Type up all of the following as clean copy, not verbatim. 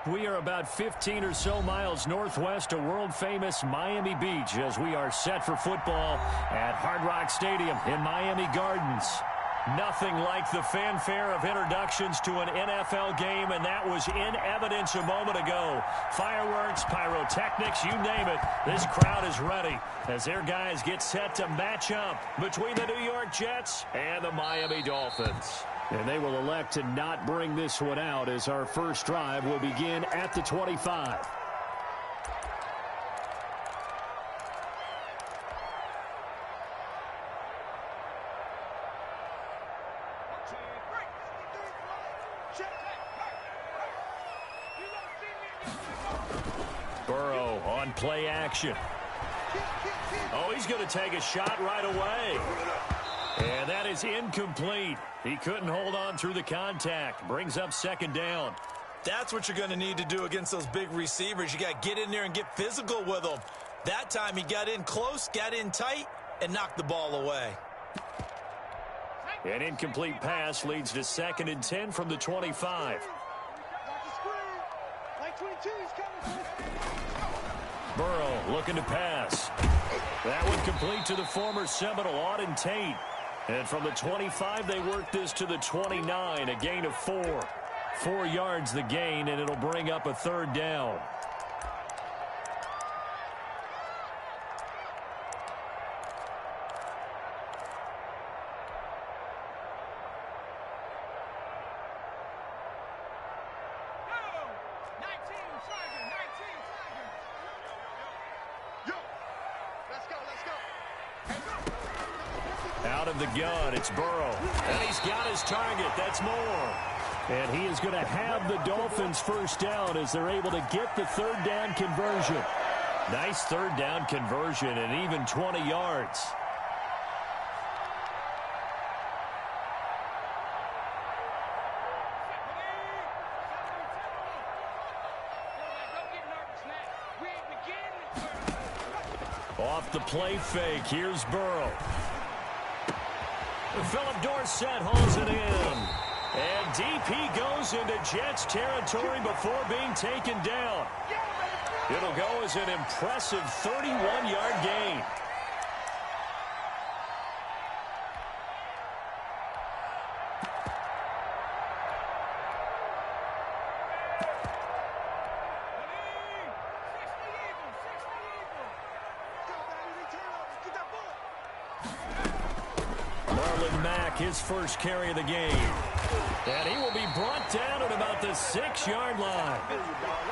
We are about 15 or so miles northwest of world-famous Miami Beach as we are set for football at Hard Rock Stadium in Miami Gardens. Nothing like the fanfare of introductions to an NFL game, and that was in evidence a moment ago. Fireworks, pyrotechnics, you name it. This crowd is ready as their guys get set to match up between the New York Jets and the Miami Dolphins. And they will elect to not bring this one out as our first drive will begin at the 25. Burrow on play action. Oh, he's going to take a shot right away. And that is incomplete. He couldn't hold on through the contact. Brings up second down. That's what you're going to need to do against those big receivers. You got to get in there and get physical with them. That time he got in close, got in tight, and knocked the ball away. An incomplete pass leads to 2nd and 10 from the 25. Burrow looking to pass. That one complete to the former Seminole, Auden Tate. And from the 25, they work this to the 29, a gain of 4. 4 yards the gain, and it'll bring up a third down. Out of the gun, it's Burrow. And he's got his target. That's more. And he is going to have the Dolphins first down as they're able to get the third down conversion. Nice third down conversion and even 20 yards. Off the play fake, here's Burrow. Philip Dorsett hauls it in. And deep he goes into Jets territory before being taken down. It'll go as an impressive 31-yard gain. His first carry of the game. And he will be brought down at about the 6-yard line.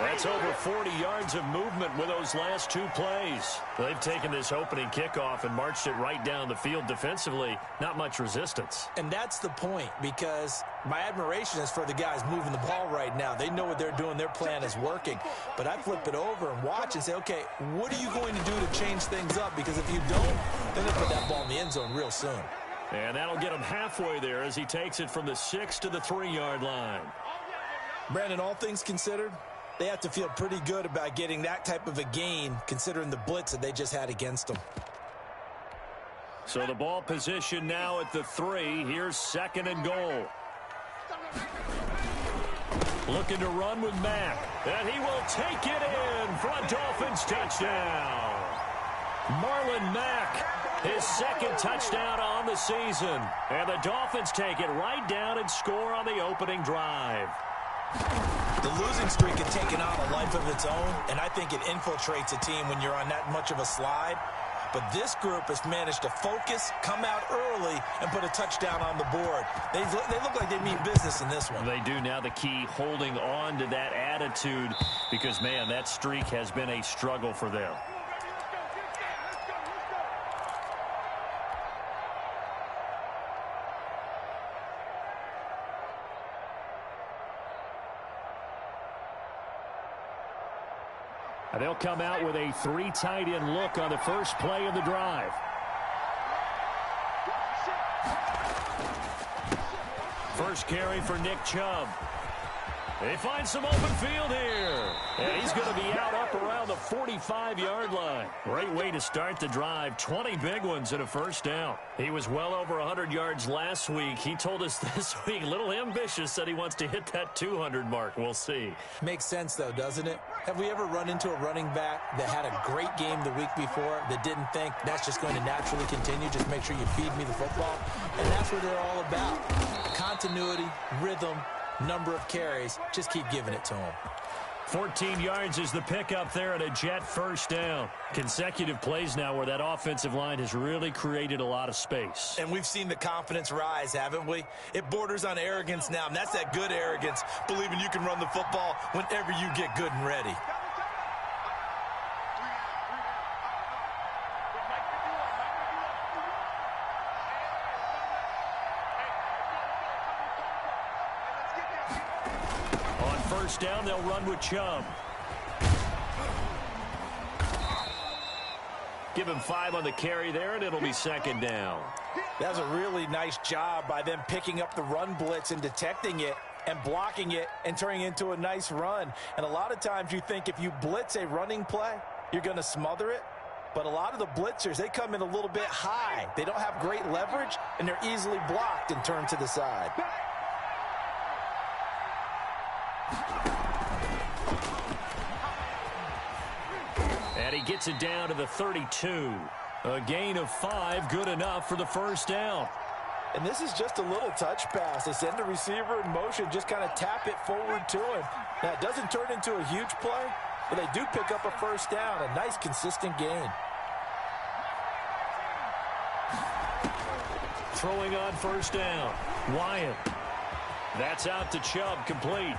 That's over 40 yards of movement with those last 2 plays. They've taken this opening kickoff and marched it right down the field defensively. Not much resistance. And that's the point, because my admiration is for the guys moving the ball right now. They know what they're doing. Their plan is working. But I flip it over and watch and say, okay, what are you going to do to change things up? Because if you don't, then they'll put that ball in the end zone real soon. And that'll get him halfway there as he takes it from the 6 to the 3-yard line. Brandon, all things considered, they have to feel pretty good about getting that type of a gain considering the blitz that they just had against them. So the ball position now at the 3. Here's 2nd and goal. Looking to run with Mack. And he will take it in for a Dolphins touchdown. Marlon Mack. His 2nd touchdown on the season. And the Dolphins take it right down and score on the opening drive. The losing streak had taken on a life of its own, and I think it infiltrates a team when you're on that much of a slide. But this group has managed to focus, come out early, and put a touchdown on the board. They look like they mean business in this one. They do. Now the key, holding on to that attitude, because, man, that streak has been a struggle for them. They'll come out with a 3 tight end look on the first play of the drive. First carry for Nick Chubb. They find some open field here. And he's going to be out up around the 45-yard line. Great way to start the drive. 20 big ones and a first down. He was well over 100 yards last week. He told us this week, a little ambitious, said he wants to hit that 200 mark. We'll see. Makes sense, though, doesn't it? Have we ever run into a running back that had a great game the week before that didn't think that's just going to naturally continue? Just make sure you feed me the football. And that's what they're all about. Continuity, rhythm, number of carries. Just keep giving it to him. 14 yards is the pickup there at a Jet first down. Consecutive plays now where that offensive line has really created a lot of space. And we've seen the confidence rise, haven't we? It borders on arrogance now, and that's that good arrogance, believing you can run the football whenever you get good and ready. First down, they'll run with Chubb. Give him 5 on the carry there, and it'll be second down. That was a really nice job by them picking up the run blitz and detecting it and blocking it and turning it into a nice run. And a lot of times you think if you blitz a running play, you're going to smother it. But a lot of the blitzers, they come in a little bit high. They don't have great leverage, and they're easily blocked and turned to the side. And he gets it down to the 32. A gain of 5, good enough for the first down. And this is just a little touch pass. They send the receiver in motion, just kind of tap it forward to him. Now, it doesn't turn into a huge play, but they do pick up a first down, a nice, consistent gain. Throwing on first down. Wyatt. That's out to Chubb, complete.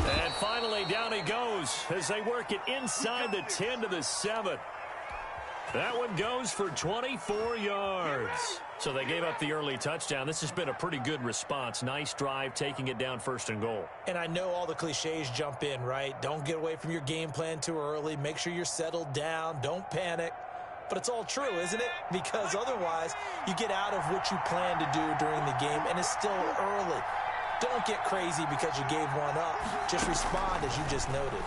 And finally, down he goes as they work it inside the 10 to the 7. That one goes for 24 yards. So they gave up the early touchdown. This has been a pretty good response. Nice drive, taking it down first and goal. And I know all the cliches jump in, right? Don't get away from your game plan too early. Make sure you're settled down. Don't panic. But it's all true, isn't it? Because otherwise, you get out of what you plan to do during the game, and it's still early. Don't get crazy because you gave one up. Just respond as you just noted.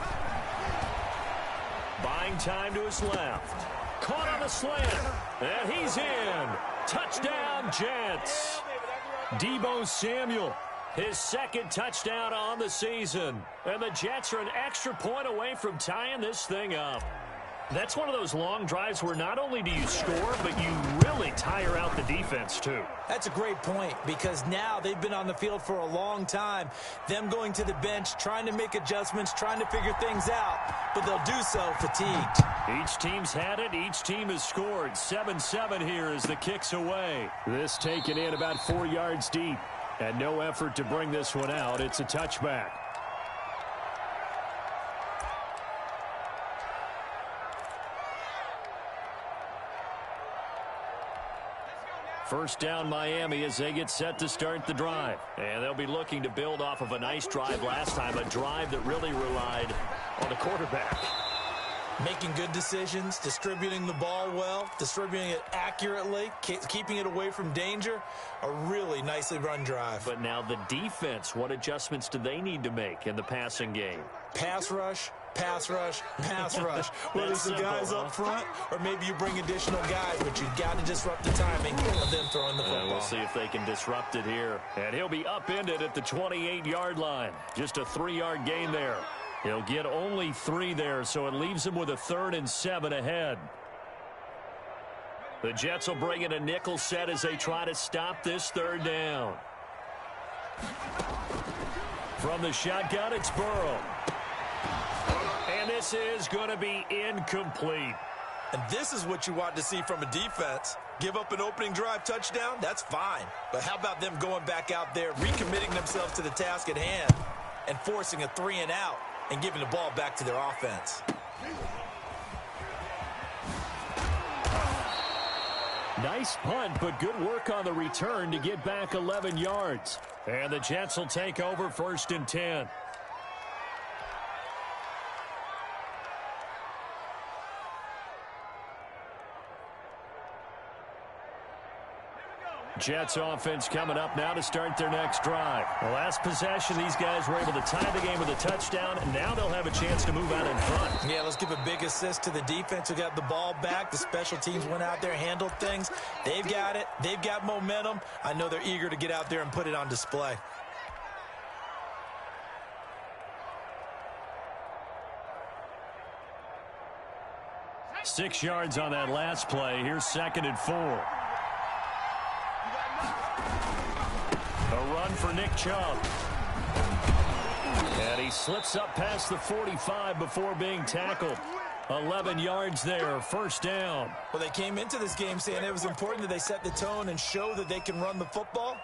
Buying time to his left. Caught on the slant. And he's in. Touchdown, Jets. Deebo Samuel, his second touchdown on the season. And the Jets are an extra point away from tying this thing up. That's one of those long drives where not only do you score, but you really tire out the defense, too. That's a great point because now they've been on the field for a long time. Them going to the bench, trying to make adjustments, trying to figure things out, but they'll do so fatigued. Each team's had it. Each team has scored. 7-7 here as the kick's away. This taken in about 4 yards deep. And no effort to bring this one out. It's a touchback. First down Miami as they get set to start the drive. And they'll be looking to build off of a nice drive last time, a drive that really relied on the quarterback. Making good decisions, distributing the ball well, distributing it accurately, keeping it away from danger. A really nicely run drive. But now the defense, what adjustments do they need to make in the passing game? Pass rush, pass rush, pass rush. Whether it's the guys up front or maybe you bring additional guys, but you've got to disrupt the timing of them throwing the football. We'll see if they can disrupt it here. And he'll be upended at the 28-yard line. Just a 3-yard gain there. He'll get only 3 there, so it leaves him with a 3rd and 7 ahead. The Jets will bring in a nickel set as they try to stop this 3rd down. From the shotgun, it's Burrow. And this is going to be incomplete. And this is what you want to see from a defense. Give up an opening drive touchdown, that's fine. But how about them going back out there, recommitting themselves to the task at hand, and forcing a 3 and out, and giving the ball back to their offense. Nice punt, but good work on the return to get back 11 yards. And the Jets will take over 1st and 10. Jets offense coming up now to start their next drive. The last possession, these guys were able to tie the game with a touchdown, and now they'll have a chance to move out in front. Yeah, let's give a big assist to the defense who got the ball back. The special teams went out there, handled things. They've got it. They've got momentum. I know they're eager to get out there and put it on display. Six yards on that last play. Here's 2nd and 4. A run for Nick Chubb. And he slips up past the 45 before being tackled. 11 yards there, 1st down. Well, they came into this game saying it was important that they set the tone and show that they can run the football.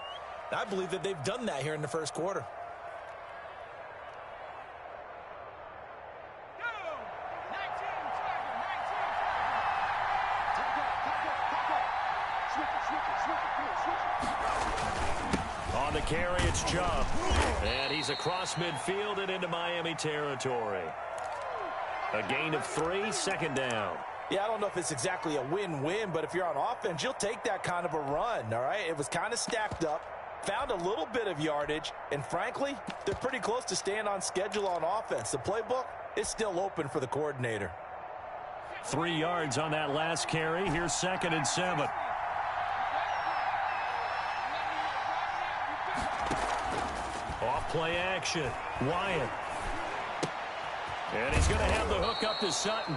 I believe that they've done that here in the first quarter. On the carry, it's Chubb. And he's across midfield and into Miami territory. A gain of 3, 2nd down. Yeah, I don't know if it's exactly a win-win, but if you're on offense, you'll take that kind of a run, all right? It was kind of stacked up, found a little bit of yardage, and frankly, they're pretty close to staying on schedule on offense. The playbook is still open for the coordinator. 3 yards on that last carry. Here's 2nd and 7. Off play action. Wyatt. And he's going to have the hook up to Sutton.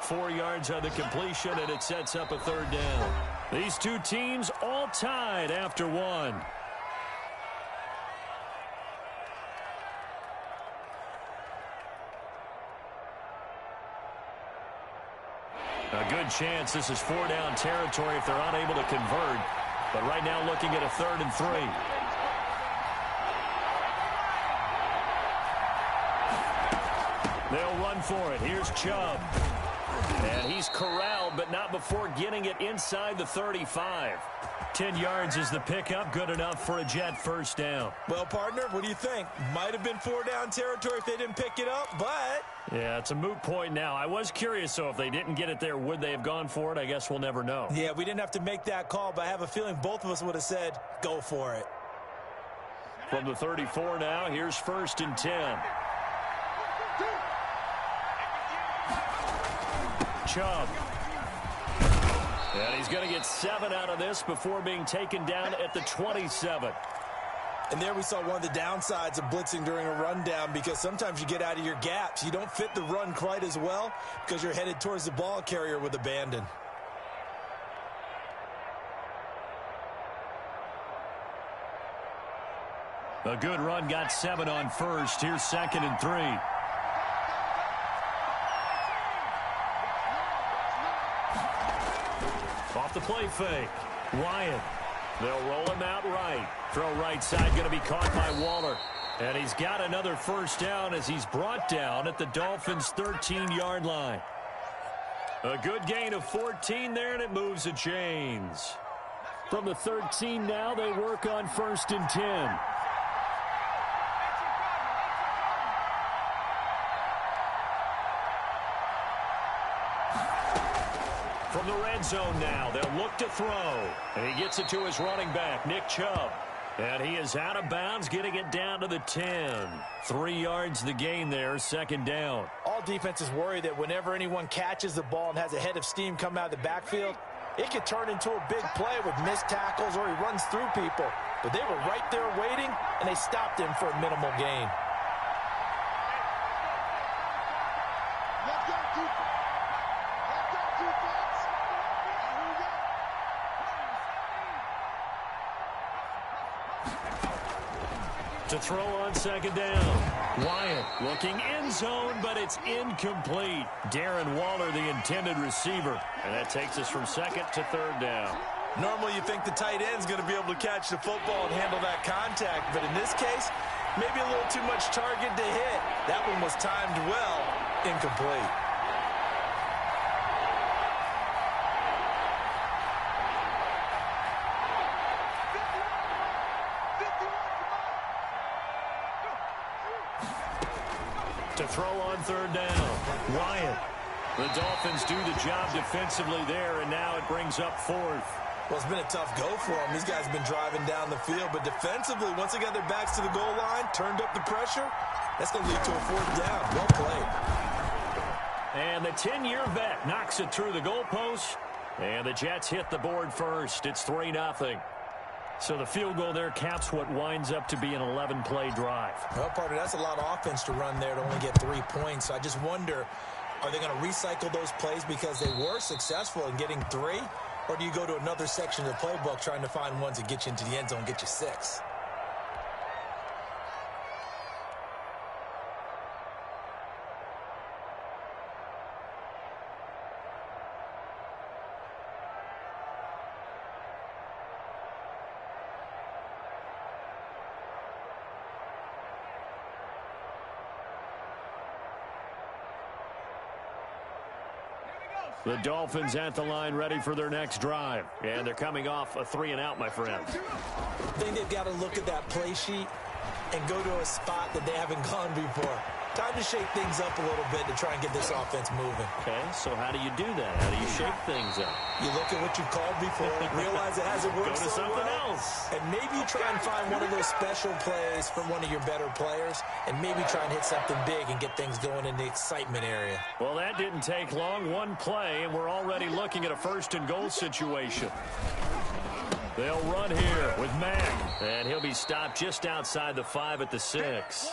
4 yards on the completion, and it sets up a 3rd down. These two teams all tied after 1. A good chance this is 4-down territory if they're unable to convert. But right now looking at a 3rd and 3. They'll run for it. Here's Chubb. And he's corralled, but not before getting it inside the 35. 10 yards is the pickup. Good enough for a Jet 1st down. Well, partner, what do you think? Might have been 4-down territory if they didn't pick it up, but... Yeah, it's a moot point now. I was curious, so if they didn't get it there, would they have gone for it? I guess we'll never know. Yeah, we didn't have to make that call, but I have a feeling both of us would have said, go for it. From the 34 now, here's 1st and 10. Chubb. And he's going to get 7 out of this before being taken down at the 27. And there we saw one of the downsides of blitzing during a rundown, because sometimes you get out of your gaps. You don't fit the run quite as well because you're headed towards the ball carrier with abandon. A good run, got 7 on 1st. Here's 2nd and 3. Off the play fake. Wyatt. They'll roll him out right. Throw right side, going to be caught by Waller. And he's got another 1st down as he's brought down at the Dolphins' 13-yard line. A good gain of 14 there, and it moves the chains. From the 13 now, they work on 1st and 10. From the red zone now, they'll look to throw. And he gets it to his running back, Nick Chubb. And he is out of bounds, getting it down to the 10. 3 yards the gain there, 2nd down. All defenses worry that whenever anyone catches the ball and has a head of steam come out of the backfield, it could turn into a big play with missed tackles or he runs through people. But they were right there waiting, and they stopped him for a minimal gain. To throw on 2nd down. Wyatt looking end zone, but it's incomplete. Darren Waller, the intended receiver. And that takes us from 2nd to 3rd down. Normally you think the tight end's going to be able to catch the football and handle that contact. But in this case, maybe a little too much target to hit. That one was timed well. Incomplete. To throw on 3rd down. Wyatt. The Dolphins do the job defensively there, and now it brings up 4th. Well, it's been a tough go for them. These guys have been driving down the field, but defensively, once they got their backs to the goal line, turned up the pressure, that's going to lead to a fourth down. Well played. And the 10-year vet knocks it through the goalpost, and the Jets hit the board first. It's 3-0. So the field goal there caps what winds up to be an 11-play drive. Well, partner, that's a lot of offense to run there to only get 3 points. So I just wonder, are they going to recycle those plays because they were successful in getting 3? Or do you go to another section of the playbook trying to find ones that get you into the end zone and get you 6? The Dolphins at the line ready for their next drive. And they're coming off a 3-and-out, my friend. I think they've got to look at that play sheet and go to a spot that they haven't gone before. Time to shake things up a little bit to try and get this offense moving. Okay, so how do you do that? How do you shake things up? You look at what you've called before, realize it hasn't worked Go to so something well, else. and maybe you try and find one of those special plays from one of your better players, and maybe try and hit something big and get things going in the excitement area. Well, that didn't take long. One play, and we're already looking at a first-and-goal situation. They'll run here with Mack, and he'll be stopped just outside the 5 at the 6.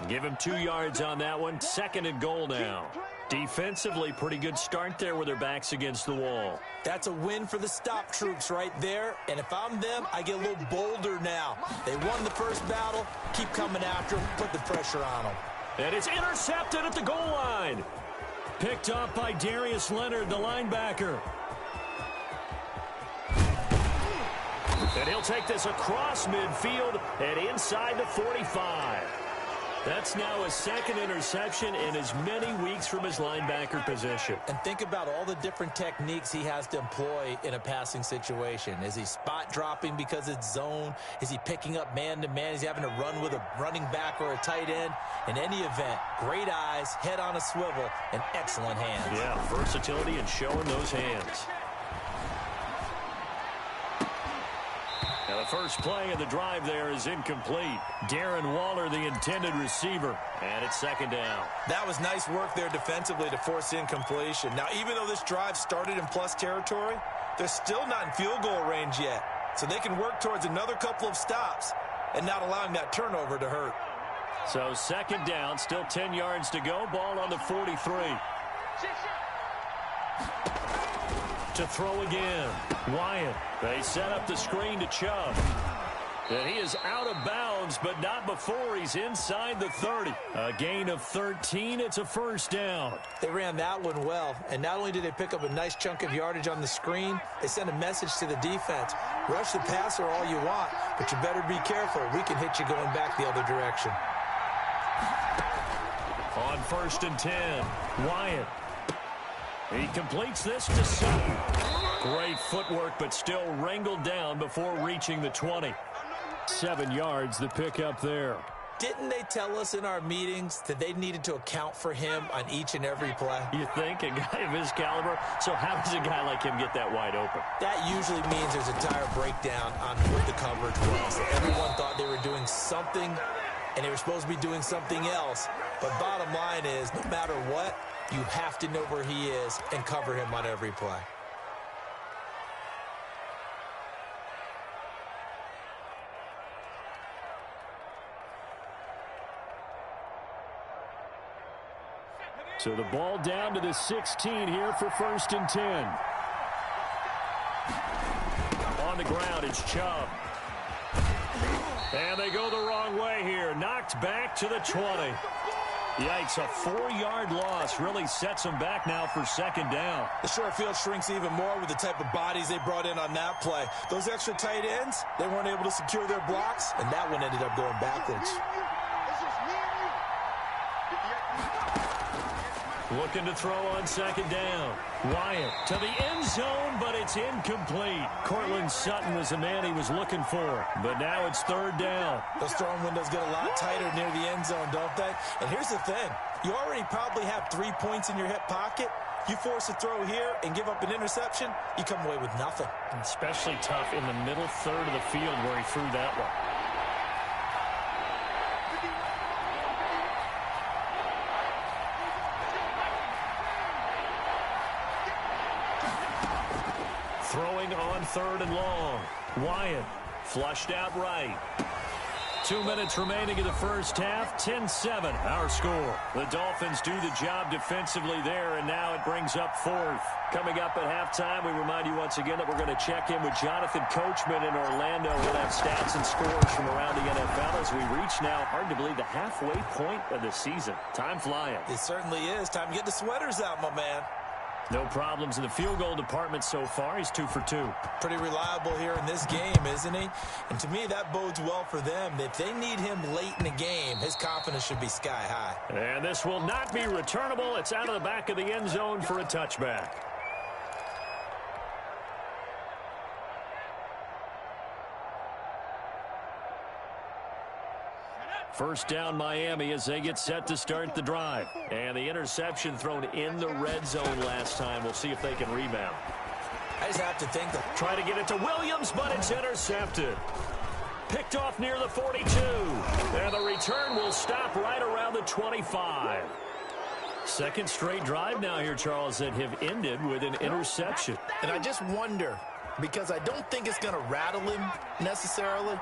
Give him 2 yards on that one. 2nd and goal now. Defensively, pretty good start there with their backs against the wall. That's a win for the stop troops right there. And if I'm them, I get a little bolder now. They won the first battle. Keep coming after them. Put the pressure on them. And it's intercepted at the goal line. Picked up by Darius Leonard, the linebacker. And he'll take this across midfield and inside the 45. That's now his 2nd interception in as many weeks from his linebacker position. And think about all the different techniques he has to employ in a passing situation. Is he spot dropping because it's zone? Is he picking up man-to-man? Is he having to run with a running back or a tight end? In any event, great eyes, head on a swivel, and excellent hands. Yeah, versatility and showing those hands. Now, the first play of the drive there is incomplete. Darren Waller, the intended receiver, and it's 2nd down. That was nice work there defensively to force incompletion. Now, even though this drive started in plus territory, they're still not in field goal range yet. So they can work towards another couple of stops and not allowing that turnover to hurt. So 2nd down, still 10 yards to go. Ball on the 43. To throw again. Wyatt. They set up the screen to Chubb. And he is out of bounds, but not before he's inside the 30. A gain of 13. It's a first down. They ran that one well. And not only did they pick up a nice chunk of yardage on the screen, they sent a message to the defense. Rush the passer all you want, but you better be careful. We can hit you going back the other direction. On 1st and 10, Wyatt. He completes this to Sutton. Great footwork, but still wrangled down before reaching the 20. 7 yards, the pickup there. Didn't they tell us in our meetings that they needed to account for him on each and every play? You think? A guy of his caliber? So how does a guy like him get that wide open? That usually means there's a tire breakdown on what the coverage was. Everyone thought they were doing something, and they were supposed to be doing something else. But bottom line is, no matter what, you have to know where he is and cover him on every play. So the ball down to the 16 here for 1st and 10. On the ground, it's Chubb. And they go the wrong way here. Knocked back to the 20. Yikes, a 4-yard loss really sets them back now for 2nd down. The short field shrinks even more with the type of bodies they brought in on that play. Those extra tight ends, they weren't able to secure their blocks, and that one ended up going backwards. Looking to throw on 2nd down. Wyatt to the end zone, but it's incomplete. Cortland Sutton was the man he was looking for, but now it's 3rd down. Those throwing windows get a lot tighter near the end zone, don't they? And here's the thing. You already probably have 3 points in your hip pocket. You force a throw here and give up an interception, you come away with nothing. Especially tough in the middle third of the field where he threw that one. Throwing on 3rd and long. Wyatt flushed out right. 2 minutes remaining in the first half. 10-7 our score. The Dolphins do the job defensively there, and now it brings up 4th. Coming up at halftime, we remind you once again that we're going to check in with Jonathan Coachman in Orlando. He'll have stats and scores from around the NFL as we reach now, hard to believe, the halfway point of the season. Time flying. It certainly is. Time to get the sweaters out, my man. No problems in the field goal department so far. He's 2 for 2. Pretty reliable here in this game, isn't he? And to me, that bodes well for them. If they need him late in the game, his confidence should be sky high. And this will not be returnable. It's out of the back of the end zone for a touchback. First down Miami as they get set to start the drive. And the interception thrown in the red zone last time. We'll see if they can rebound. I just have to think that. Try to get it to Williams, but it's intercepted. Picked off near the 42. And the return will stop right around the 25. Second straight drive now here, Charles, that have ended with an interception. And I just wonder, because I don't think it's going to rattle him necessarily,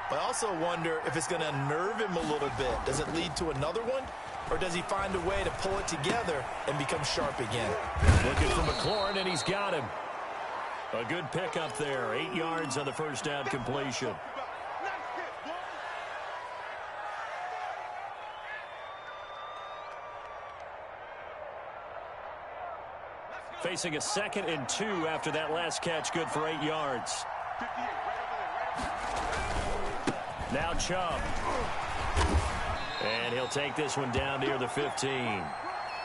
but I also wonder if it's going to unnerve him a little bit. Does it lead to another one? Or does he find a way to pull it together and become sharp again? Looking for McLaurin, and he's got him. A good pickup there. 8 yards on the first down completion. Facing a 2nd and 2 after that last catch, good for 8 yards. Now Chubb. And he'll take this one down near the 15.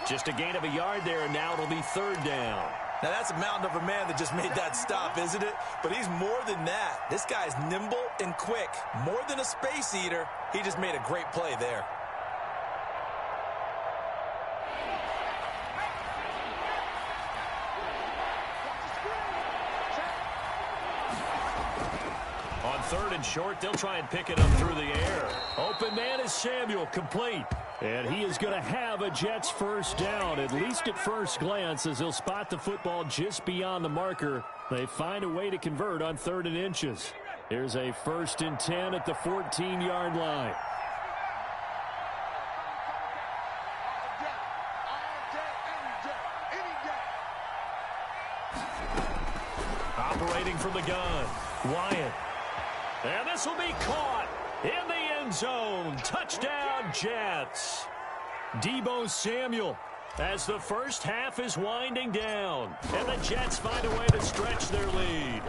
Just a gain of a yard there, and now it'll be 3rd down. Now that's a mountain of a man that just made that stop, isn't it? But he's more than that. This guy's nimble and quick. More than a space eater, he just made a great play there. On 3rd and short, they'll try and pick it up through the air. Open man is Samuel, complete. And he is going to have a Jets first down, at least at first glance, as he'll spot the football just beyond the marker. They find a way to convert on 3rd and inches. Here's a 1st and 10 at the 14-yard line. Operating from the gun, Wyatt. And this will be caught in the end zone. Touchdown, Jets. Deebo Samuel as the first half is winding down. And the Jets find a way to stretch their lead.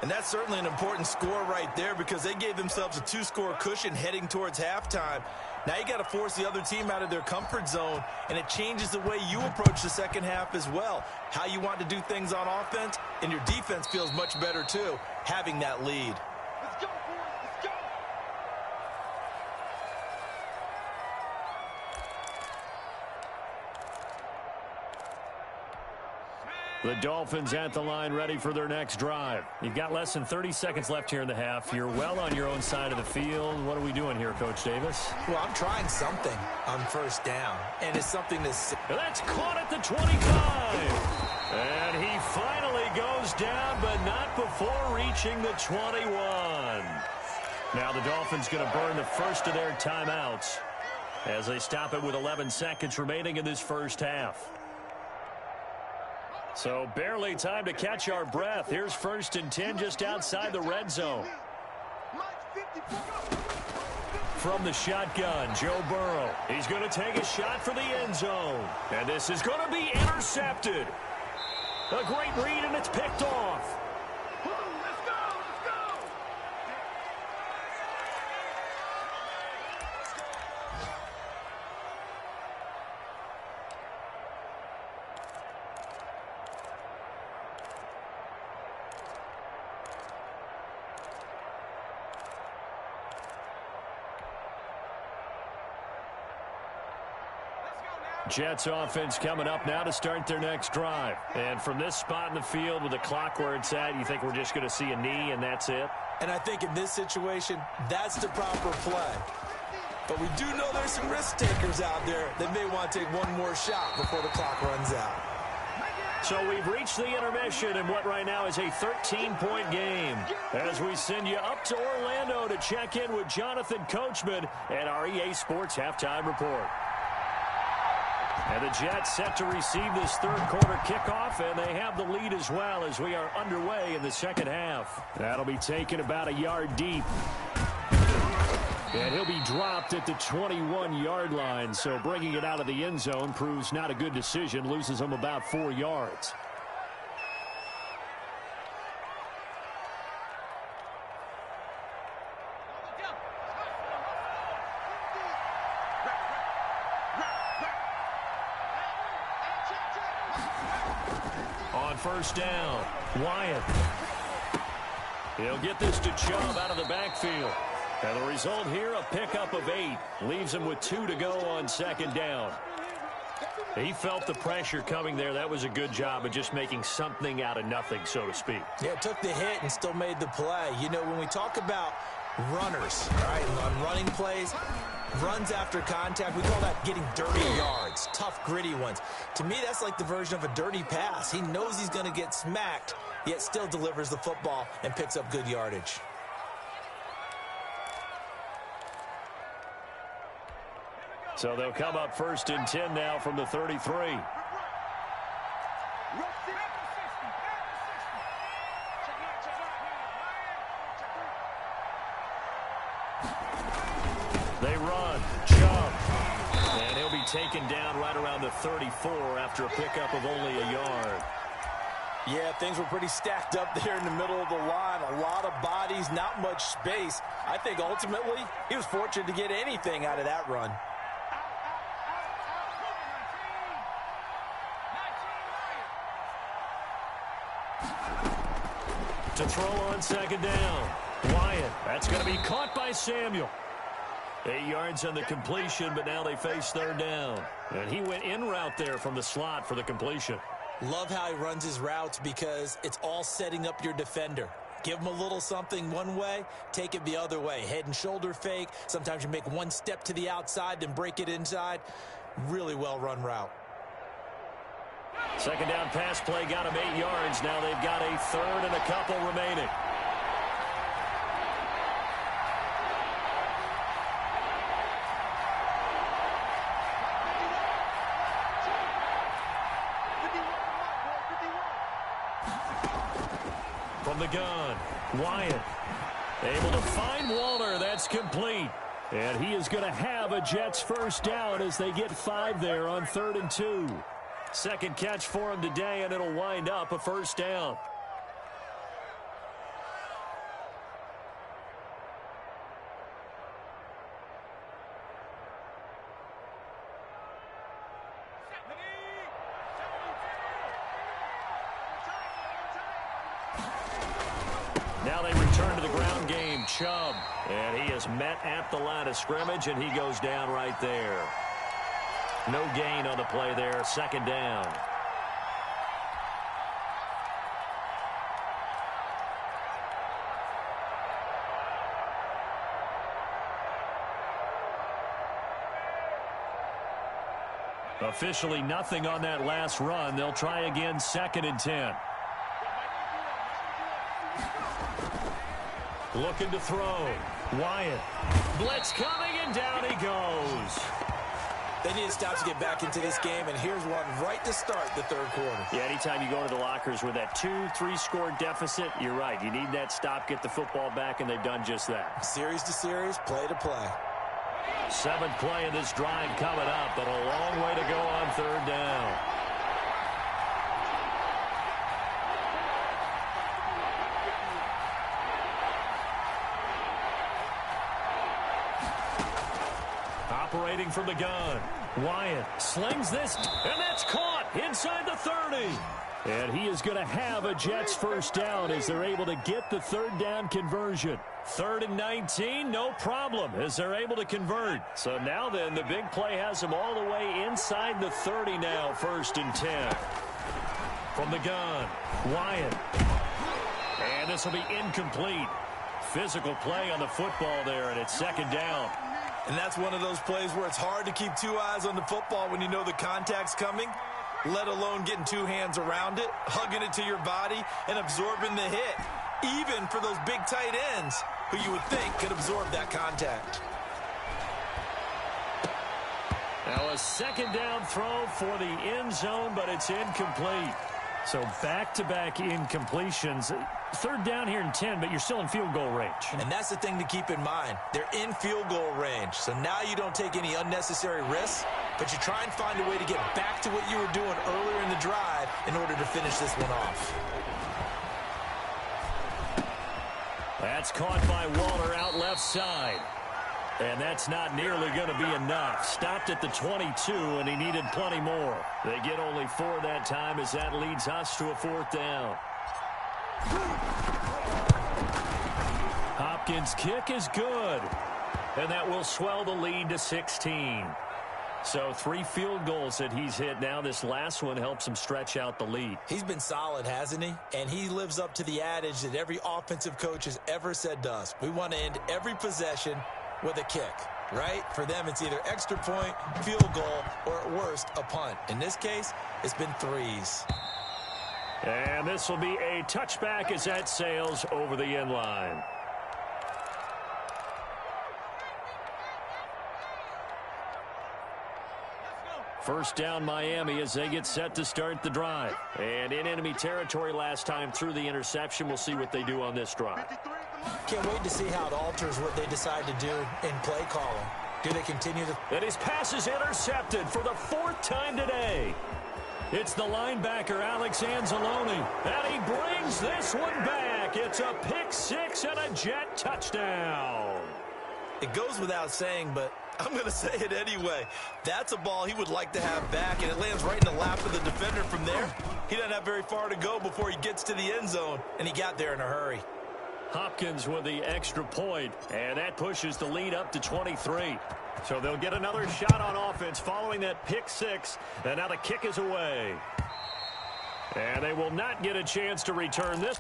And that's certainly an important score right there because they gave themselves a 2-score cushion heading towards halftime. Now you got to force the other team out of their comfort zone, and it changes the way you approach the second half as well. How you want to do things on offense, and your defense feels much better too, having that lead. Let's go, boys. Let's go. The Dolphins at the line, ready for their next drive. You've got less than 30 seconds left here in the half. You're well on your own side of the field. What are we doing here, Coach Davis? Well, I'm trying something on first down, and it's something that's... That's caught at the 25. And he finally goes down, but not before reaching the 21. Now the Dolphins going to burn the first of their timeouts as they stop it with 11 seconds remaining in this first half. So barely time to catch our breath. Here's 1st and 10 just outside the red zone. From the shotgun, Joe Burrow. He's going to take a shot for the end zone. And this is going to be intercepted. A great read, and it's picked off. Jets offense coming up now to start their next drive. And from this spot in the field with the clock where it's at, you think we're just going to see a knee and that's it? And I think in this situation, that's the proper play. But we do know there's some risk takers out there that may want to take one more shot before the clock runs out. So we've reached the intermission in what right now is a 13-point game. As we send you up to Orlando to check in with Jonathan Coachman and our EA Sports Halftime Report. And the Jets set to receive this third quarter kickoff, and they have the lead as well as we are underway in the second half. That'll be taken about a yard deep. And he'll be dropped at the 21-yard line, so bringing it out of the end zone proves not a good decision, loses him about 4 yards. On first down, Wyatt. He'll get this to Chubb out of the backfield. And the result here, a pickup of 8. Leaves him with 2 to go on second down. He felt the pressure coming there. That was a good job of just making something out of nothing, so to speak. Yeah, took the hit and still made the play. You know, when we talk about runners, right, on running plays, runs after contact, we call that getting dirty yards, tough, gritty ones. To me, that's like the version of a dirty pass. He knows he's going to get smacked, yet still delivers the football and picks up good yardage. So they'll come up first and 10 now from the 33. They run. Chubb. And he'll be taken down right around the 34 after a pickup of only a yard. Yeah, things were pretty stacked up there in the middle of the line. A lot of bodies, not much space. I think ultimately he was fortunate to get anything out of that run. To throw on second down. Wyatt. That's going to be caught by Samuel. 8 yards on the completion, but now they face third down. And he went in route there from the slot for the completion. Love how he runs his routes because it's all setting up your defender. Give him a little something one way, take it the other way. Head and shoulder fake. Sometimes you make one step to the outside, then break it inside. Really well-run route. Second down pass play got him 8 yards. Now they've got a third and a couple remaining. From the gun, Wyatt able to find Waller. That's complete. And he is going to have a Jets first down as they get 5 there on 3rd and 2. Second catch for him today, and it'll wind up a first down. Now they return to the ground game. Chubb, and he is met at the line of scrimmage, and he goes down right there. No gain on the play there. Second down. Officially nothing on that last run. They'll try again 2nd and 10. Looking to throw. Wyatt. Blitz coming, and down he goes. They need to stop to get back into this game, and here's one right to start the third quarter. Yeah, anytime you go to the lockers with that 2-3 score deficit, you're right. You need that stop, get the football back, and they've done just that. Series to series, play to play. 7th play of this drive coming up, but a long way to go on third down. Operating from the gun. Wyatt slings this, and that's caught inside the 30. And he is going to have a Jets first down as they're able to get the third down conversion. 3rd and 19, no problem as they're able to convert. So now then, the big play has them all the way inside the 30 now, 1st and 10. From the gun, Wyatt. And this will be incomplete. Physical play on the football there, and it's 2nd down. And that's one of those plays where it's hard to keep 2 eyes on the football when you know the contact's coming, let alone getting 2 hands around it, hugging it to your body, and absorbing the hit, even for those big tight ends who you would think could absorb that contact. Now a 2nd down throw for the end zone, but it's incomplete. So back-to-back incompletions. 3rd down here and 10, but you're still in field goal range. And that's the thing to keep in mind. They're in field goal range. So now you don't take any unnecessary risks, but you try and find a way to get back to what you were doing earlier in the drive in order to finish this one off. That's caught by Waller out left side. And that's not nearly going to be enough. Stopped at the 22, and he needed plenty more. They get only 4 that time as that leads us to a 4th down. Hopkins' kick is good. And that will swell the lead to 16. So 3 field goals that he's hit now. This last one helps him stretch out the lead. He's been solid, hasn't he? And he lives up to the adage that every offensive coach has ever said to us. We want to end every possession with a kick, right? For them, it's either extra point, field goal, or at worst, a punt. In this case, it's been 3s. And this will be a touchback as that sails over the end line. First down Miami as they get set to start the drive. And in enemy territory last time through the interception. We'll see what they do on this drive. Can't wait to see how it alters what they decide to do in play calling. Do they continue to... And his pass is intercepted for the 4th time today. It's the linebacker, Alex Anzalone. And he brings this one back. It's a pick 6 and a Jet touchdown. It goes without saying, but I'm going to say it anyway. That's a ball he would like to have back, and it lands right in the lap of the defender from there. He doesn't have very far to go before he gets to the end zone, and he got there in a hurry. Hopkins with the extra point, and that pushes the lead up to 23. So they'll get another shot on offense following that pick 6, and now the kick is away. And they will not get a chance to return this.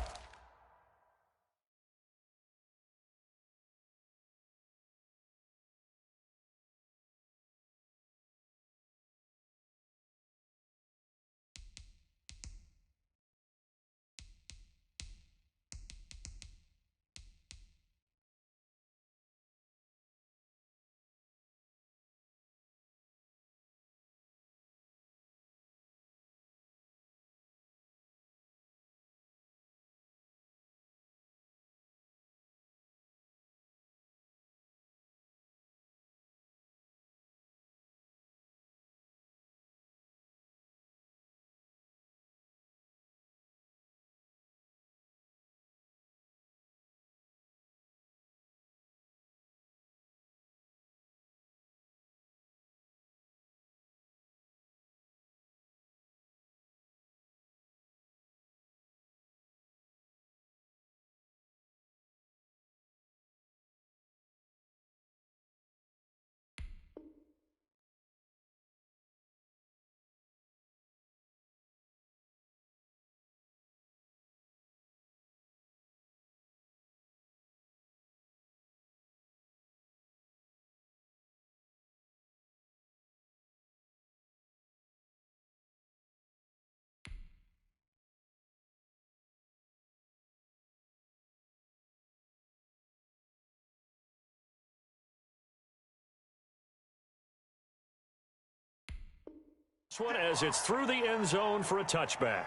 This one as it's through the end zone for a touchback.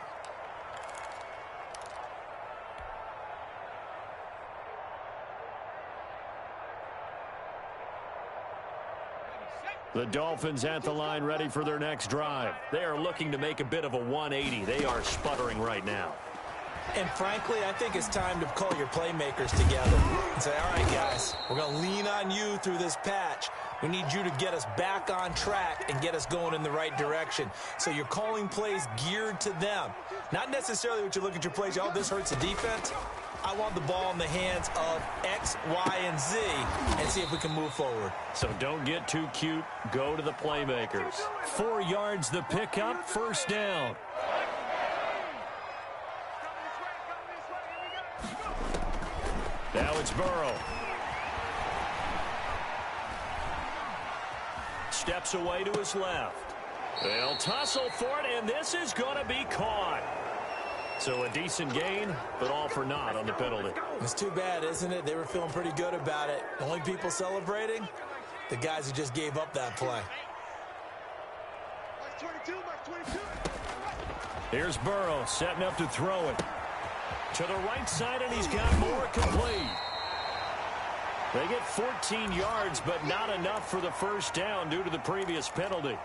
The Dolphins at the line ready for their next drive. They are looking to make a bit of a 180. They are sputtering right now. And frankly, I think it's time to call your playmakers together and say, all right, guys, we're going to lean on you through this patch. We need you to get us back on track and get us going in the right direction. So you're calling plays geared to them. Not necessarily what you look at your plays, oh, this hurts the defense. I want the ball in the hands of X, Y, and Z and see if we can move forward. So don't get too cute. Go to the playmakers. 4 yards the pickup, first down. Now it's Burrow. Steps away to his left. They'll tussle for it, and this is going to be caught. So a decent gain, but all for naught on the penalty. It's too bad, isn't it? They were feeling pretty good about it. The only people celebrating, the guys who just gave up that play. Here's Burrow setting up to throw it. To the right side, and he's got more complete. They get 14 yards, but not enough for the first down due to the previous penalty.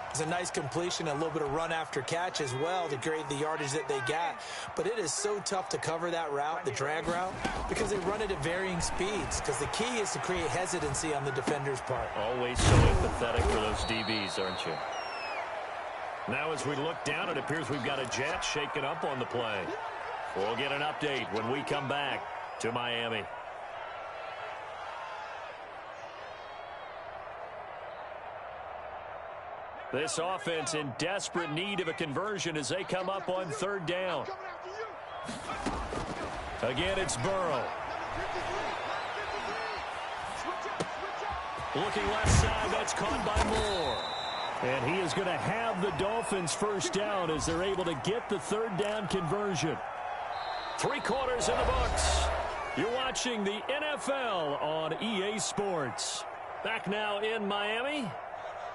It's a nice completion, a little bit of run after catch as well to create the yardage that they got. But it is so tough to cover that route, the drag route, because they run it at varying speeds. Because the key is to create hesitancy on the defender's part. Always so empathetic for those DBs, aren't you? Now as we look down, it appears we've got a jet shaking up on the play. We'll get an update when we come back to Miami. This offense in desperate need of a conversion as they come up on third down. Again, it's Burrow. Looking left side, that's caught by Moore. And he is going to have the Dolphins first down as they're able to get the third down conversion. 3 quarters in the books. You're watching the NFL on EA Sports. Back now in Miami.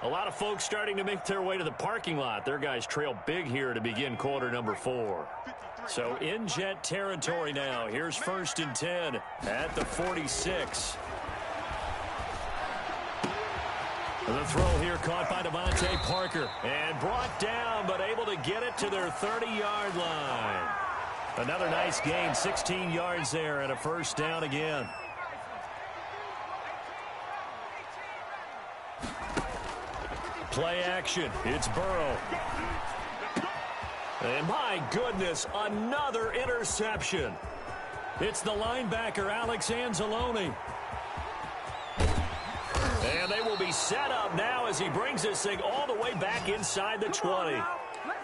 A lot of folks starting to make their way to the parking lot. Their guys trail big here to begin quarter number 4. So in jet territory now. Here's 1st and 10 at the 46. The throw here caught by Devontae Parker. And brought down, but able to get it to their 30-yard line. Another nice gain, 16 yards there, and a first down again. Play action. It's Burrow. And my goodness, another interception. It's the linebacker, Alex Anzalone. And they will be set up now as he brings this thing all the way back inside the 20.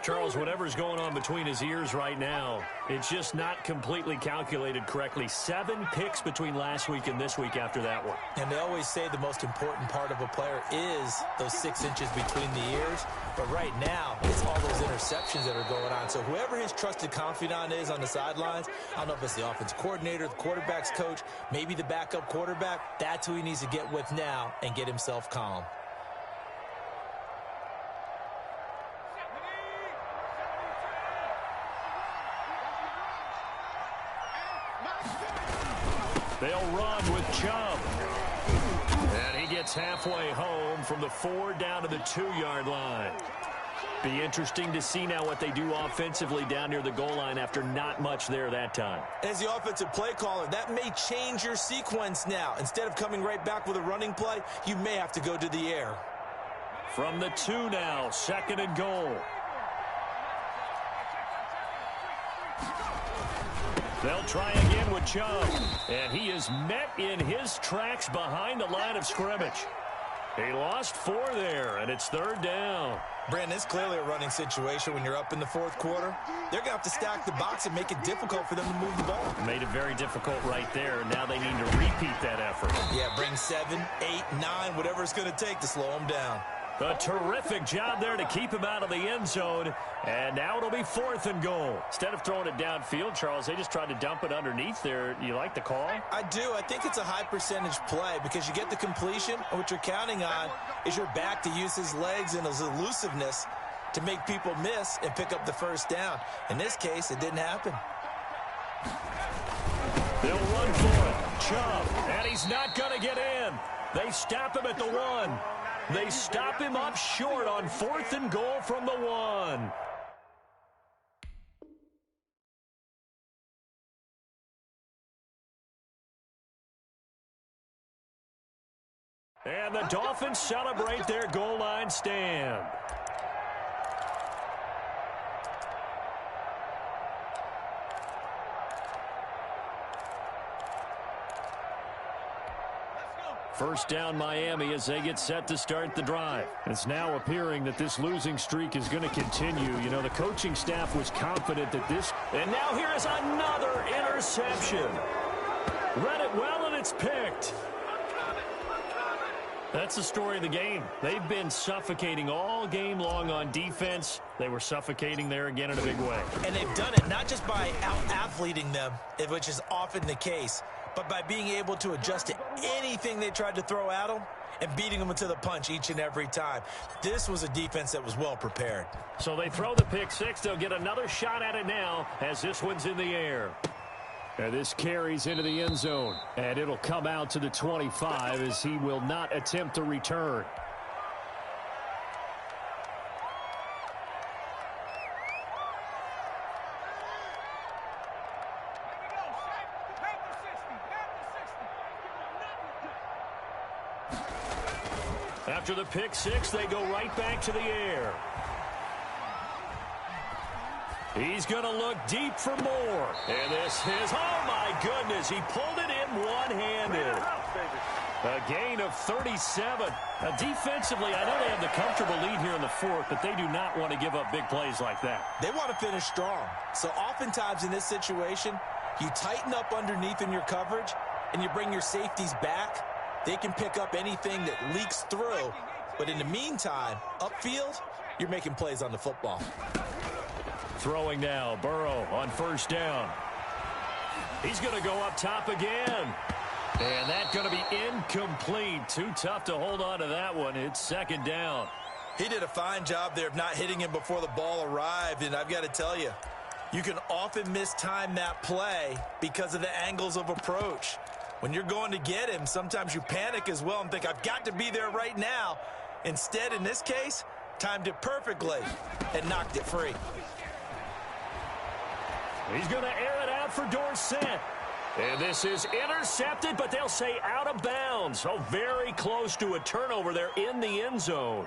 Charles, whatever's going on between his ears right now, it's just not completely calculated correctly. 7 picks between last week and this week after that one. And they always say the most important part of a player is those 6 inches between the ears. But right now, it's all those interceptions that are going on. So whoever his trusted confidant is on the sidelines, I don't know if it's the offense coordinator, the quarterback's coach, maybe the backup quarterback, that's who he needs to get with now and get himself calm. They'll run with Chubb. And he gets halfway home from the 4 down to the 2-yard line. Be interesting to see now what they do offensively down near the goal line after not much there that time. As the offensive play caller, that may change your sequence now. Instead of coming right back with a running play, you may have to go to the air. From the 2 now, 2nd and goal. They'll try again with Chubb. And he is met in his tracks behind the line of scrimmage. He lost 4 there, and it's 3rd down. Brandon, it's clearly a running situation when you're up in the 4th quarter. They're going to have to stack the box and make it difficult for them to move the ball. Made it very difficult right there. Now they need to repeat that effort. Yeah, bring 7, 8, 9, whatever it's going to take to slow them down. A terrific job there to keep him out of the end zone. And now it'll be 4th and goal. Instead of throwing it downfield, Charles, they just tried to dump it underneath there. You like the call? I do. I think it's a high percentage play because you get the completion. And what you're counting on is your back to use his legs and his elusiveness to make people miss and pick up the first down. In this case, it didn't happen. They'll run for it. Chubb. And he's not going to get in. They stop him at the 1. They stop him up short on 4th and goal from the 1. And the Dolphins celebrate their goal line stand. First down Miami as they get set to start the drive. It's now appearing that this losing streak is going to continue. You know, the coaching staff was confident that this... And now here is another interception. Read it well, and it's picked. That's the story of the game. They've been suffocating all game long on defense. They were suffocating there again in a big way. And they've done it not just by out-athleting them, which is often the case, but by being able to adjust to anything they tried to throw at them and beating them to the punch each and every time. This was a defense that was well prepared. So they throw the pick six. They'll get another shot at it now as this one's in the air. And this carries into the end zone, and it'll come out to the 25 as he will not attempt to return. After the pick six, they go right back to the air. He's going to look deep for more. And this is, oh my goodness, he pulled it in one-handed. A gain of 37. Defensively, I know they have the comfortable lead here in the fourth, but they do not want to give up big plays like that. They want to finish strong. So oftentimes in this situation, you tighten up underneath in your coverage, and you bring your safeties back. They can pick up anything that leaks through. But in the meantime, upfield, you're making plays on the football. Throwing now, Burrow on first down. He's going to go up top again. And that's going to be incomplete. Too tough to hold on to that one. It's second down. He did a fine job there of not hitting him before the ball arrived. And I've got to tell you, you can often mistime that play because of the angles of approach. When you're going to get him, sometimes you panic as well and think, I've got to be there right now. Instead, in this case, timed it perfectly and knocked it free. He's going to air it out for Dorsett. And this is intercepted, but they'll say out of bounds. So very close to a turnover there in the end zone.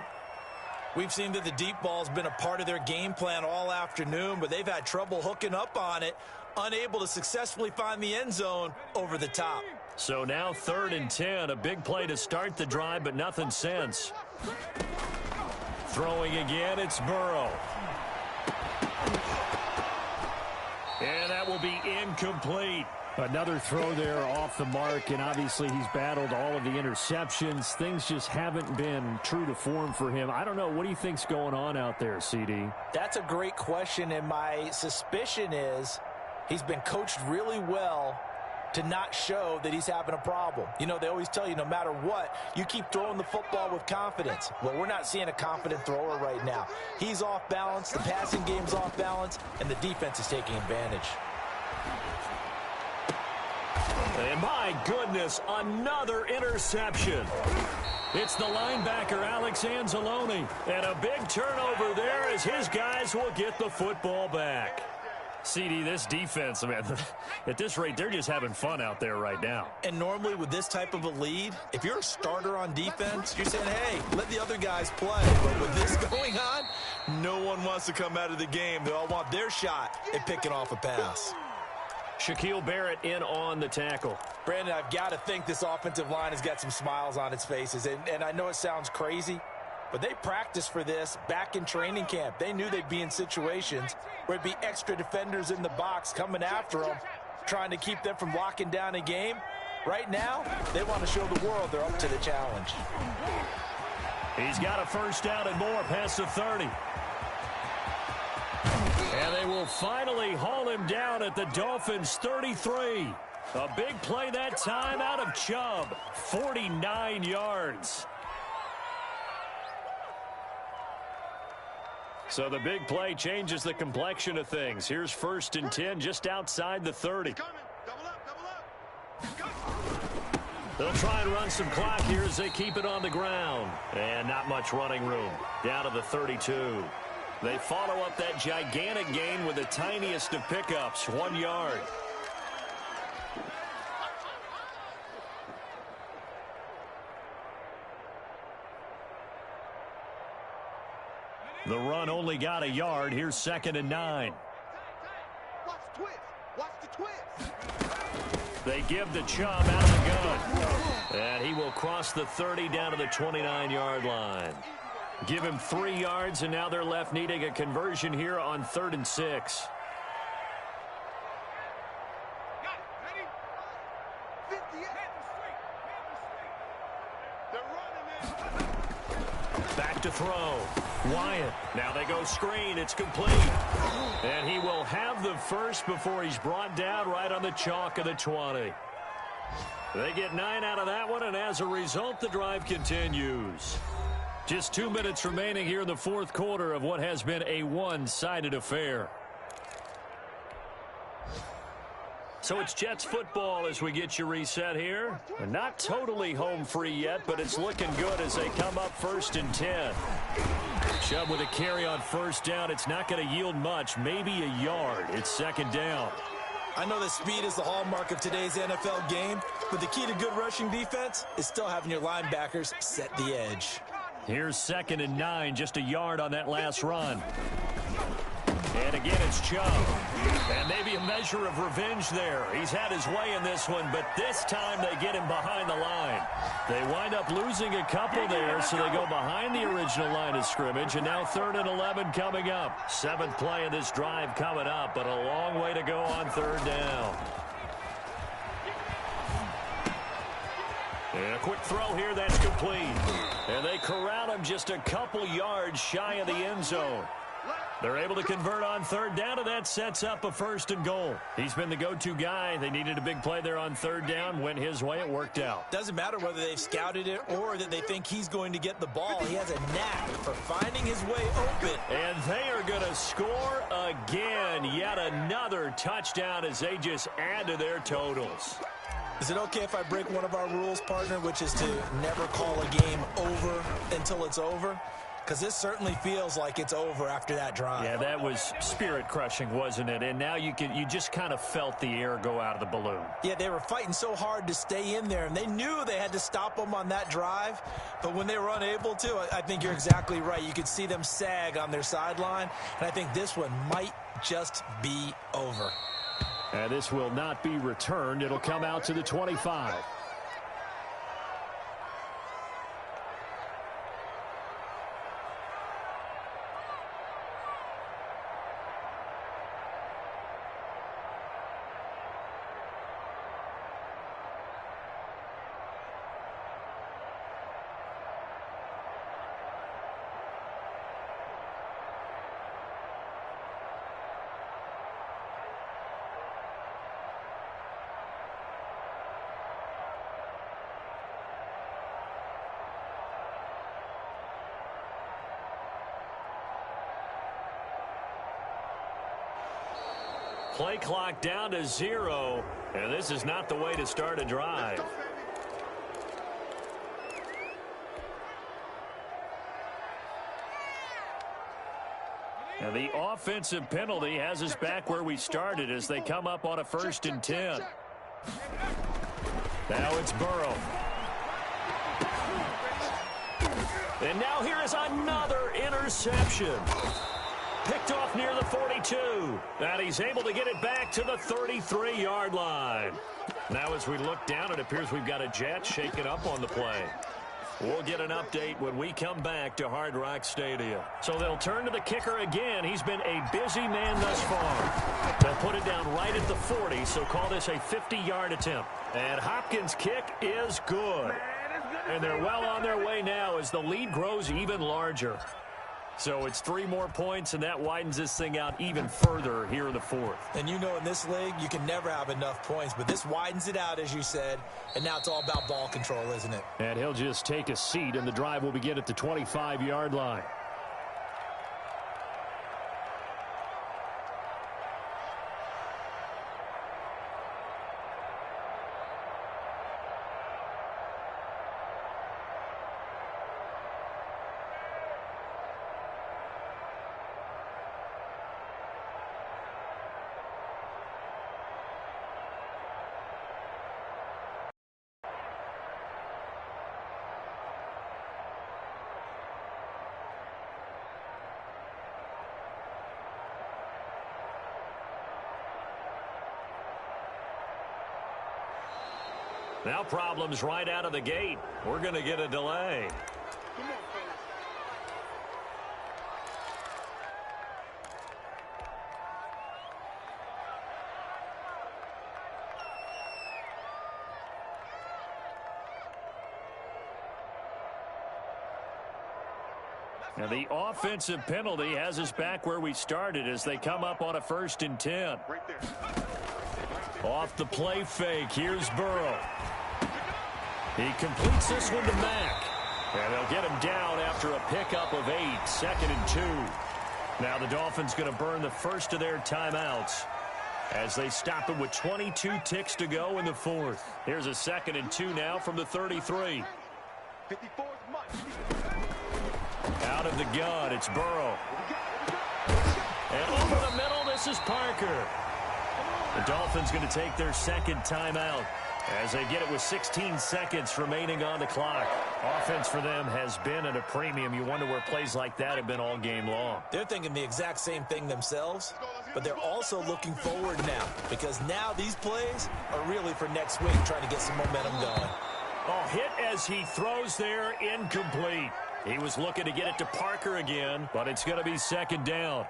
We've seen that the deep ball's been a part of their game plan all afternoon, but they've had trouble hooking up on it, unable to successfully find the end zone over the top. So now 3rd and 10, a big play to start the drive, but nothing since. Throwing again, it's Burrow. And that will be incomplete. Another throw there off the mark, and obviously he's battled all of the interceptions. Things just haven't been true to form for him. I don't know. What do you think's going on out there, CD? That's a great question, and my suspicion is he's been coached really well to not show that he's having a problem. You know, they always tell you no matter what, you keep throwing the football with confidence. Well, we're not seeing a confident thrower right now. He's off balance, the passing game's off balance, and the defense is taking advantage. And my goodness, another interception. It's the linebacker, Alex Anzalone. And a big turnover there as his guys will get the football back. CD, this defense, man, at this rate, they're just having fun out there right now. And normally with this type of a lead, if you're a starter on defense, you're saying, hey, let the other guys play. But with this going on, no one wants to come out of the game. They all want their shot at picking off a pass. Shaquille Barrett in on the tackle. Brandon, I've got to think this offensive line has got some smiles on its faces. And I know it sounds crazy, but they practiced for this back in training camp. They knew they'd be in situations where it'd be extra defenders in the box coming after them, trying to keep them from locking down a game. Right now, they want to show the world they're up to the challenge. He's got a first down and more past the 30. And they will finally haul him down at the Dolphins' 33. A big play that time out of Chubb, 49 yards. So the big play changes the complexion of things. Here's 1st and 10 just outside the 30. They'll try and run some clock here as they keep it on the ground. And not much running room. Down to the 32. They follow up that gigantic gain with the tiniest of pickups, 1 yard. The run only got a yard. Here's 2nd and 9. Watch the twist. Watch the twist. They give the Chubb out of the gun. And he will cross the 30 down to the 29-yard line. Give him 3 yards, and now they're left needing a conversion here on 3rd and 6. Back to throw. Wyatt. Now they go screen. It's complete. And he will have the first before he's brought down right on the chalk of the 20. They get 9 out of that one, and as a result, the drive continues. Just 2 minutes remaining here in the 4th quarter of what has been a one-sided affair. So it's Jets football as we get you reset here. They're not totally home free yet, but it's looking good as they come up 1st and 10. Chubb with a carry on 1st down. It's not going to yield much, maybe a yard. It's 2nd down. I know that speed is the hallmark of today's NFL game, but the key to good rushing defense is still having your linebackers set the edge. Here's 2nd and 9, just a yard on that last run. And again, it's Chubb. And maybe a measure of revenge there. He's had his way in this one, but this time they get him behind the line. They wind up losing a couple there, so they go behind the original line of scrimmage, and now 3rd and 11 coming up. 7th play of this drive coming up, but a long way to go on 3rd down. And a quick throw here, that's complete. And they corral him just a couple yards shy of the end zone. They're able to convert on 3rd down, and that sets up a 1st and goal. He's been the go-to guy. They needed a big play there on 3rd down. Went his way. It worked out. Doesn't matter whether they've scouted it or that they think he's going to get the ball. He has a knack for finding his way open. And they are going to score again. Yet another touchdown as they just add to their totals. Is it okay if I break one of our rules, partner, which is to never call a game over until it's over? Because this certainly feels like it's over after that drive. Yeah, that was spirit-crushing, wasn't it? And now you just kind of felt the air go out of the balloon. Yeah, they were fighting so hard to stay in there, and they knew they had to stop them on that drive. But when they were unable to, I think you're exactly right. You could see them sag on their sideline, and I think this one might just be over. And this will not be returned. It'll come out to the 25. Play clock down to 0, and this is not the way to start a drive. And the offensive penalty has us back where we started as they come up on a 1st and 10. Now it's Burrow. And now here is another interception. Picked off near the 42. And he's able to get it back to the 33-yard line. Now as we look down, it appears we've got a Jet shaken up on the play. We'll get an update when we come back to Hard Rock Stadium. So they'll turn to the kicker again. He's been a busy man thus far. They'll put it down right at the 40, so call this a 50-yard attempt. And Hopkins' kick is good. And they're well on their way now as the lead grows even larger. So it's 3 more points, and that widens this thing out even further here in the 4th. And you know in this league, you can never have enough points, but this widens it out, as you said, and now it's all about ball control, isn't it? And he'll just take a seat, and the drive will begin at the 25-yard line. Now problems right out of the gate. We're going to get a delay. Come on, fellas. And the offensive penalty has us back where we started as they come up on a 1st and 10. Right there. Off the play fake, here's Burrow. He completes this one to Mack. And they'll get him down after a pickup of 8, 2nd and 2. Now the Dolphins going to burn the first of their timeouts as they stop it with 22 ticks to go in the 4th. Here's a 2nd and 2 now from the 33. 54 is much. Out of the gun, it's Burrow. And over the middle, this is Parker. The Dolphins going to take their 2nd timeout as they get it with 16 seconds remaining on the clock. Offense for them has been at a premium. You wonder where plays like that have been all game long. They're thinking the exact same thing themselves, but they're also looking forward now because now these plays are really for next week, trying to get some momentum going. Oh, hit as he throws there, incomplete. He was looking to get it to Parker again, but it's going to be 2nd down.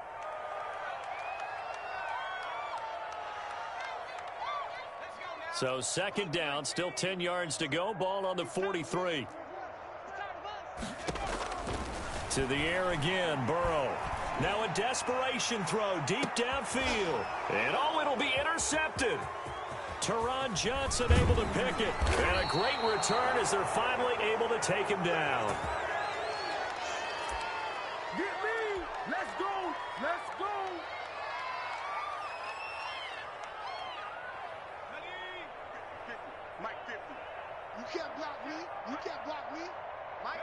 So 2nd down, still 10 yards to go. Ball on the 43. To the air again, Burrow. Now a desperation throw deep downfield. And oh, it'll be intercepted. Teron Johnson able to pick it. And a great return as they're finally able to take him down. Get me! Let's go! Let's go! Mike 50. You can't block me. You can't block me. Mike.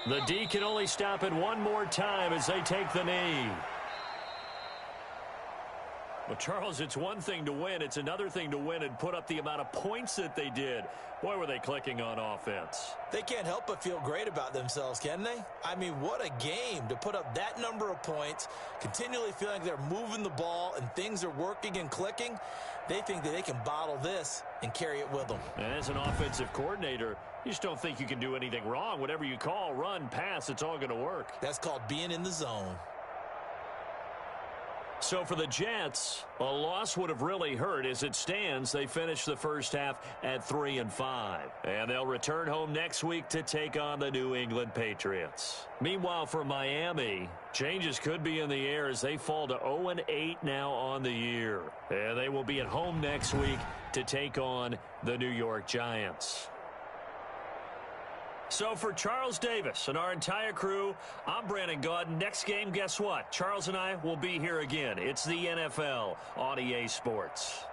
The D can only stop it one more time as they take the knee. Well, Charles, it's one thing to win. It's another thing to win and put up the amount of points that they did. Boy, were they clicking on offense. They can't help but feel great about themselves, can they? I mean, what a game to put up that number of points, continually feeling they're moving the ball and things are working and clicking. They think that they can bottle this and carry it with them. As an offensive coordinator, you just don't think you can do anything wrong. Whatever you call, run, pass, it's all going to work. That's called being in the zone. So for the Jets, a loss would have really hurt. As it stands, they finish the first half at 3-5. And they'll return home next week to take on the New England Patriots. Meanwhile, for Miami, changes could be in the air as they fall to 0-8 now on the year. And they will be at home next week to take on the New York Giants. So for Charles Davis and our entire crew, I'm Brandon Gaudin. Next game, guess what? Charles and I will be here again. It's the NFL on EA Sports.